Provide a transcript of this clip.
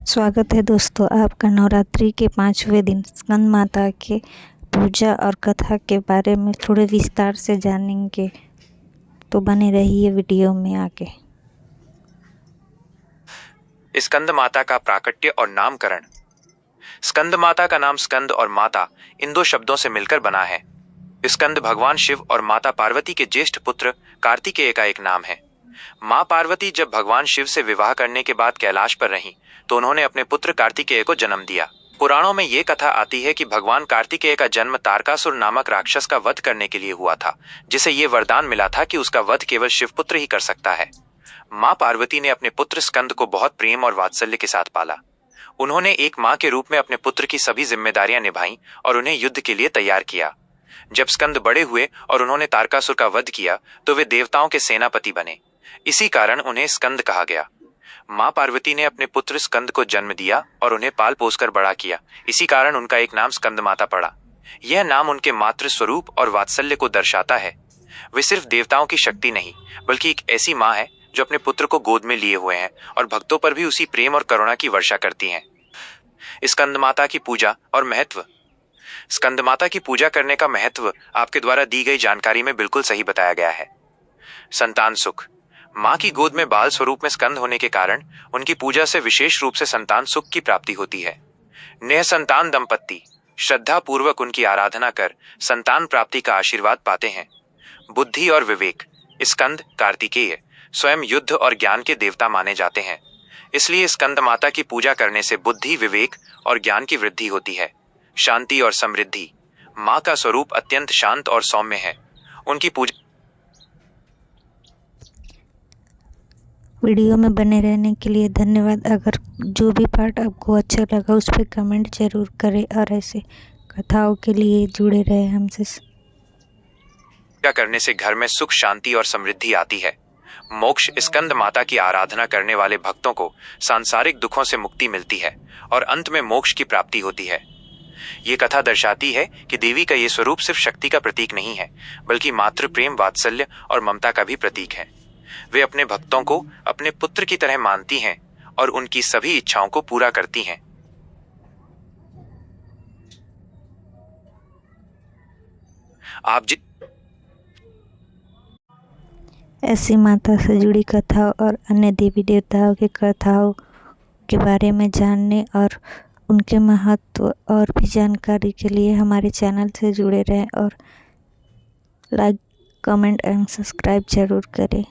स्वागत है दोस्तों आपका नवरात्रि के 5वें दिन स्कंद माता के पूजा और कथा के बारे में थोड़े विस्तार से जानेंगे, तो बने रहिए वीडियो में आगे। स्कंद माता का प्राकट्य और नामकरण। स्कंद माता का नाम स्कंद और माता इन दो शब्दों से मिलकर बना है। स्कंद भगवान शिव और माता पार्वती के ज्येष्ठ पुत्र कार्तिकेय का एक नाम है। मां पार्वती जब भगवान शिव से विवाह करने के बाद कैलाश पर रहीं, तो उन्होंने अपने पुत्र कार्तिकेय को जन्म दिया। पुराणों में ये कथा आती है कि भगवान कार्तिकेय का जन्म तारकासुर नामक राक्षस का वध करने के लिए हुआ था, जिसे ये वरदान मिला था कि उसका वध केवल शिवपुत्र ही कर सकता है। मां पार्वती ने अपने पुत्र स्कंद को बहुत प्रेम और वात्सल्य के साथ पाला। उन्होंने एक मां के रूप में अपने पुत्र की सभी जिम्मेदारियां निभाई और उन्हें युद्ध के लिए तैयार किया। जब स्कंद बड़े हुए और उन्होंने तारकासुर का वध किया, तो वे देवताओं के सेनापति बने। इसी कारण उन्हें स्कंद कहा गया। मां पार्वती ने अपने पुत्र स्कंद को जन्म दिया और उन्हें पाल पोसकर बड़ा किया। इसी कारण उनका एक नाम स्कंद माता पड़ा। यह नाम उनके मातृ स्वरूप और वात्सल्य को दर्शाता है। वे सिर्फ देवताओं की शक्ति नहीं, बल्कि एक ऐसी मां है जो अपने पुत्र को गोद में लिए हुए हैं और भक्तों पर भी उसी प्रेम और करुणा की वर्षा करती हैं। स्कंद माता की पूजा और महत्व। स्कंद माता की पूजा करने का महत्व आपके द्वारा दी गई जानकारी में बिल्कुल सही बताया गया है। संतान सुख। मां की गोद में बाल स्वरूप में स्कंद होने के कारण उनकी पूजा से विशेष रूप से संतान सुख की प्राप्ति होती है। निःसंतान दंपत्ति श्रद्धा पूर्वक उनकी आराधना कर संतान प्राप्ति का आशीर्वाद पाते हैं। बुद्धि और विवेक। स्कंद कार्तिकेय स्वयं युद्ध और ज्ञान के देवता माने जाते हैं, इसलिए स्कंद माता की पूजा करने से बुद्धि, विवेक और ज्ञान की वृद्धि होती है। शांति और समृद्धि। मां का स्वरूप अत्यंत शांत और सौम्य है। उनकी पूजा। वीडियो में बने रहने के लिए धन्यवाद। अगर जो भी पार्ट आपको अच्छा लगा उस पर कमेंट जरूर करें और ऐसे कथाओं के लिए जुड़े रहे हमसे। पूजा करने से घर में सुख, शांति और समृद्धि आती है। मोक्ष। स्कंद माता की आराधना करने वाले भक्तों को सांसारिक दुखों से मुक्ति मिलती है और अंत में मोक्ष की प्राप्ति होती है। ये कथा दर्शाती है कि देवी का ये स्वरूप सिर्फ शक्ति का प्रतीक नहीं है, बल्कि मातृ प्रेम, वात्सल्य और ममता का भी प्रतीक है। वे अपने भक्तों को अपने पुत्र की तरह मानती हैं और उनकी सभी इच्छाओं को पूरा करती हैं। आप ऐसी माता से जुड़ी कथाओं और अन्य देवी देवताओं की कथाओं के बारे में जानने और उनके महत्व और भी जानकारी के लिए हमारे चैनल से जुड़े रहें और लाइक, कमेंट एंड सब्सक्राइब जरूर करें।